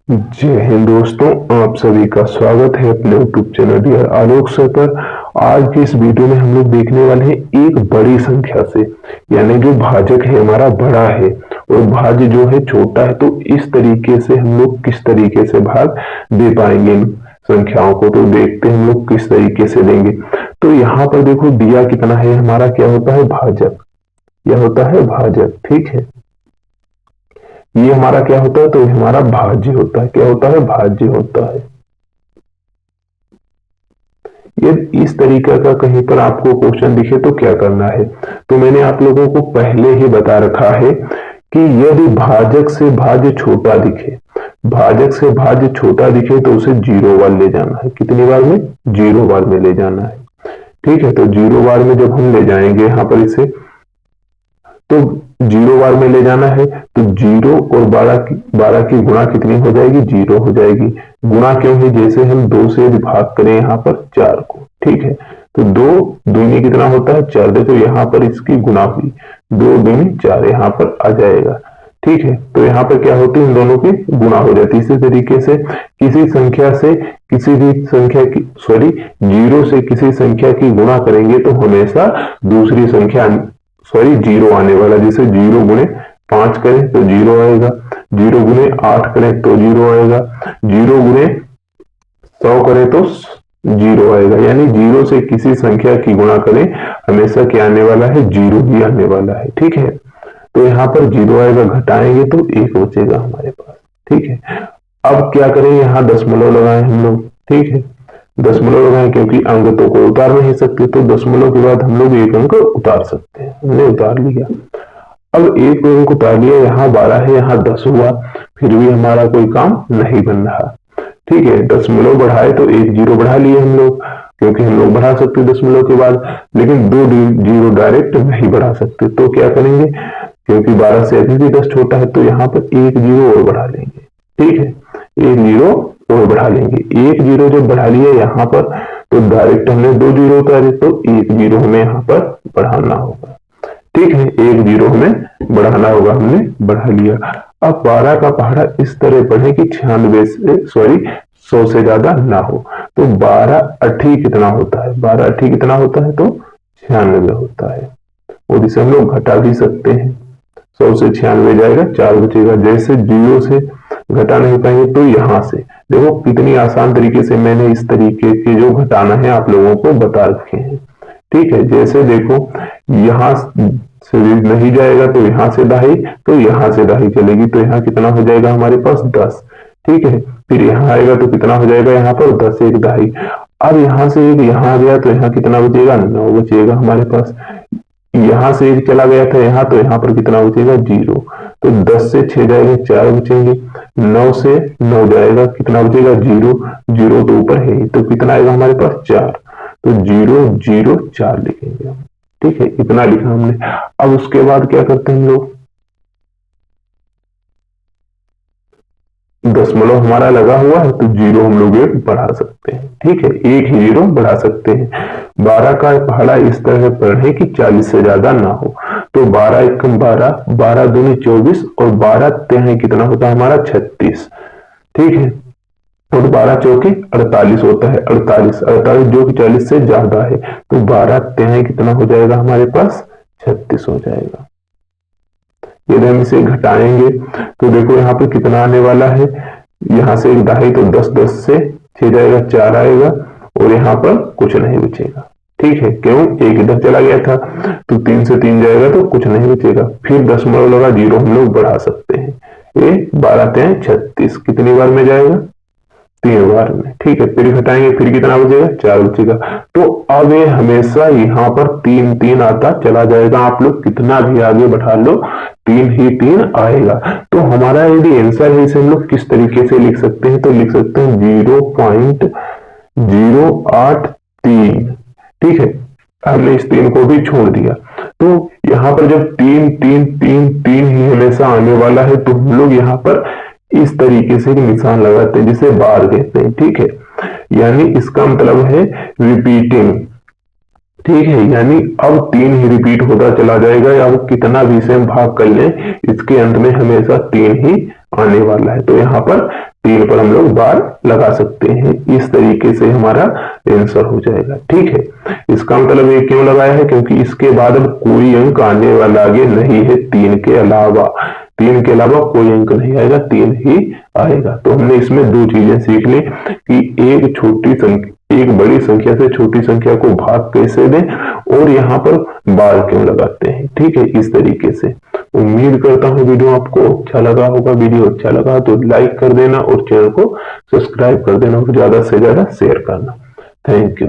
जय हिंद दोस्तों, आप सभी का स्वागत है अपने यूट्यूब चैनल डियर आलोक सर पर। आज की इस वीडियो में हम लोग देखने वाले हैं एक बड़ी संख्या से, यानी जो भाजक है हमारा बड़ा है और भाज्य जो है छोटा है, तो इस तरीके से हम लोग किस तरीके से भाग दे पाएंगे इन संख्याओं को। तो देखते हैं हम लोग किस तरीके से देंगे। तो यहाँ पर देखो दिया कितना है, हमारा क्या होता है भाजक, यह होता है भाजक, ठीक है। ये हमारा क्या होता है, तो ये हमारा भाज्य होता है। क्या होता है, भाज्य होता है। ये इस तरीके का कहीं पर आपको क्वेश्चन दिखे तो क्या करना है, तो मैंने आप लोगों को पहले ही बता रखा है कि यदि भाजक से भाज्य छोटा दिखे, भाजक से भाज्य छोटा दिखे तो उसे जीरो बार ले जाना है। कितनी बार में, जीरो बार में ले जाना है, ठीक है। तो जीरो बार में जब हम ले जाएंगे यहाँ पर इसे, तो जीरो बार में ले जाना है, तो जीरो और 12 की गुणा कितनी हो जाएगी, जीरो हो जाएगी। गुणा क्यों है, जैसे हम 2 से भाग करें यहाँ पर 4 को, ठीक है। तो 2 दूनी कितना होता है, 4। देखो यहाँ पर इसकी गुणा हुई, 2 दूनी 4 यहाँ पर आ जाएगा, ठीक है। तो यहाँ पर क्या होती है, इन दोनों की गुणा हो जाती है। इसी तरीके से किसी संख्या से किसी भी संख्या की जीरो से किसी संख्या की गुणा करेंगे तो हमेशा दूसरी संख्या जीरो आने वाला। जैसे जीरो गुणे 5 करें तो जीरो आएगा, जीरो गुणे 8 करें तो जीरो आएगा, जीरो गुणे 100 करें तो जीरो आएगा। यानी जीरो से किसी संख्या की गुणा करें हमेशा क्या आने वाला है, जीरो ही आने वाला है, ठीक है। तो यहाँ पर जीरो आएगा, घटाएंगे तो 1 बचेगा हमारे पास, ठीक है। अब क्या करें, यहाँ दशमलव लगाए हम लोग, ठीक है। दशमलव लगाए क्योंकि अंक तो को उतार नहीं सकते, तो दशमलव के बाद हम लोग एक अंक उतार सकते हैं, हमने उतार लिया। अब एक अंक उतार लिया, यहाँ 12 है, यहाँ 10 हुआ, फिर भी हमारा कोई काम नहीं बन रहा, ठीक है। दशमलव बढ़ाए तो एक जीरो बढ़ा लिए हम लोग, क्योंकि हम लोग बढ़ा सकते दशमलव के बाद, लेकिन 2 जीरो डायरेक्ट नहीं बढ़ा सकते। तो क्या करेंगे, क्योंकि 12 से अभी भी 10 छोटा है, तो यहाँ पर एक जीरो और बढ़ा लेंगे, ठीक है। एक जीरो और बढ़ा लेंगे, एक जीरो जब बढ़ा लिया यहाँ पर, तो डायरेक्ट हमने 2 जीरो उतारे, तो एक जीरो हमें यहाँ पर बढ़ाना होगा, ठीक है। एक जीरो हमें बढ़ाना होगा, हमने बढ़ा लिया। अब 12 का पहाड़ा इस तरह पढ़े कि 96 से 100 से ज्यादा ना हो। तो 12 अठी कितना होता है, 12 अठी कितना होता है, तो 96 होता है। और इसे हम लोग घटा भी सकते हैं, 100 से 96 जाएगा, 4 बचेगा। जैसे जीरो से घटा नहीं पाएंगे तो यहाँ से देखो कितनी आसान तरीके से मैंने इस तरीके के जो घटाना है आप लोगों को बता रखे हैं, ठीक है। जैसे देखो यहाँ से नहीं जाएगा तो यहाँ से दाही, तो यहाँ से दाही चलेगी, तो यहाँ कितना हो जाएगा हमारे पास 10, ठीक है। फिर यहाँ आएगा तो कितना हो जाएगा, यहाँ पर 10 एक दाही। अब यहाँ से एक यहाँ आ गया तो यहाँ कितना बचेगा, 9 बचेगा हमारे पास। यहाँ से एक चला गया था यहाँ, तो यहाँ पर कितना बचेगा, जीरो। तो 10 से 6 जाएगा, 4 बचेंगे। 9 से 9 जाएगा, कितना बचेगा, जीरो। जीरो तो ऊपर है ही, तो कितना आएगा हमारे पास, 4। तो 0 0 4 लिखेंगे हम, ठीक है। इतना लिखा हमने। अब उसके बाद क्या करते हैं हम लोग, दशमलव हमारा लगा हुआ है, तो जीरो हम लोग एक बढ़ा सकते हैं, ठीक है। एक ही जीरो बढ़ा सकते हैं। 12 का पहाड़ा इस तरह पढ़े कि 40 से ज्यादा ना हो। तो 12 एकम 12, 12 दूनी 24 और 12 तेह कितना होता है हमारा, 36, ठीक है। और 12 चौके 48 होता है, 48 जो कि 40 से ज्यादा है, तो 12 तेह कितना हो जाएगा हमारे पास, 36 हो जाएगा। यदि हम इसे घटाएंगे तो देखो यहाँ पे कितना आने वाला है, यहाँ से एक दाही, तो 10 10 से 6 जाएगा, 4 आएगा, और यहाँ पर कुछ नहीं बचेगा, ठीक है। क्यों, एक इधर चला गया था, तो 3 से 3 जाएगा तो कुछ नहीं बचेगा। फिर दशमलव लगा, जीरो हम लोग बढ़ा सकते हैं। ये 12 तें 36 कितनी बार में जाएगा, 3 बार में, ठीक है। फिर घटाएंगे, फिर कितना बचेगा, 4 बचेगा। तो अब ये हमेशा यहाँ पर 3 3 आता चला जाएगा, आप लोग कितना भी आगे बढ़ा लो 3 ही 3 आएगा। तो हमारा यदि आंसर है, इसे हम लोग किस तरीके से लिख सकते हैं, तो लिख सकते हैं 0.083, ठीक है। हमने इस 3 को भी छोड़ दिया। तो यहाँ पर जब 3 3 3 3 ही हमेशा आने वाला है, तो हम लोग यहाँ पर इस तरीके से निशान लगाते हैं, जिसे बार कहते हैं, ठीक है। यानी इसका मतलब है रिपीटिंग, ठीक है। यानी अब 3 ही रिपीट होता चला जाएगा, या वो कितना भी से हम भाग कर लें, इसके अंत में हमेशा 3 ही आने वाला है। तो यहाँ पर 3 पर हम लोग बार लगा सकते हैं। इस तरीके से हमारा आंसर हो जाएगा। ठीक है, इसका मतलब ये क्यों लगाया है, क्योंकि इसके बाद अब कोई अंक आने वाला आगे नहीं है 3 के अलावा। 3 के अलावा कोई अंक नहीं आएगा, 3 ही आएगा। तो हमने इसमें 2 चीजें सीख ली कि एक बड़ी संख्या से छोटी संख्या को भाग कैसे दें, और यहाँ पर बार क्यों लगाते हैं। ठीक है, इस तरीके से। उम्मीद करता हूँ वीडियो आपको अच्छा लगा होगा। वीडियो अच्छा लगा तो लाइक कर देना और चैनल को सब्सक्राइब कर देना और ज्यादा से ज्यादा शेयर करना। Thank you.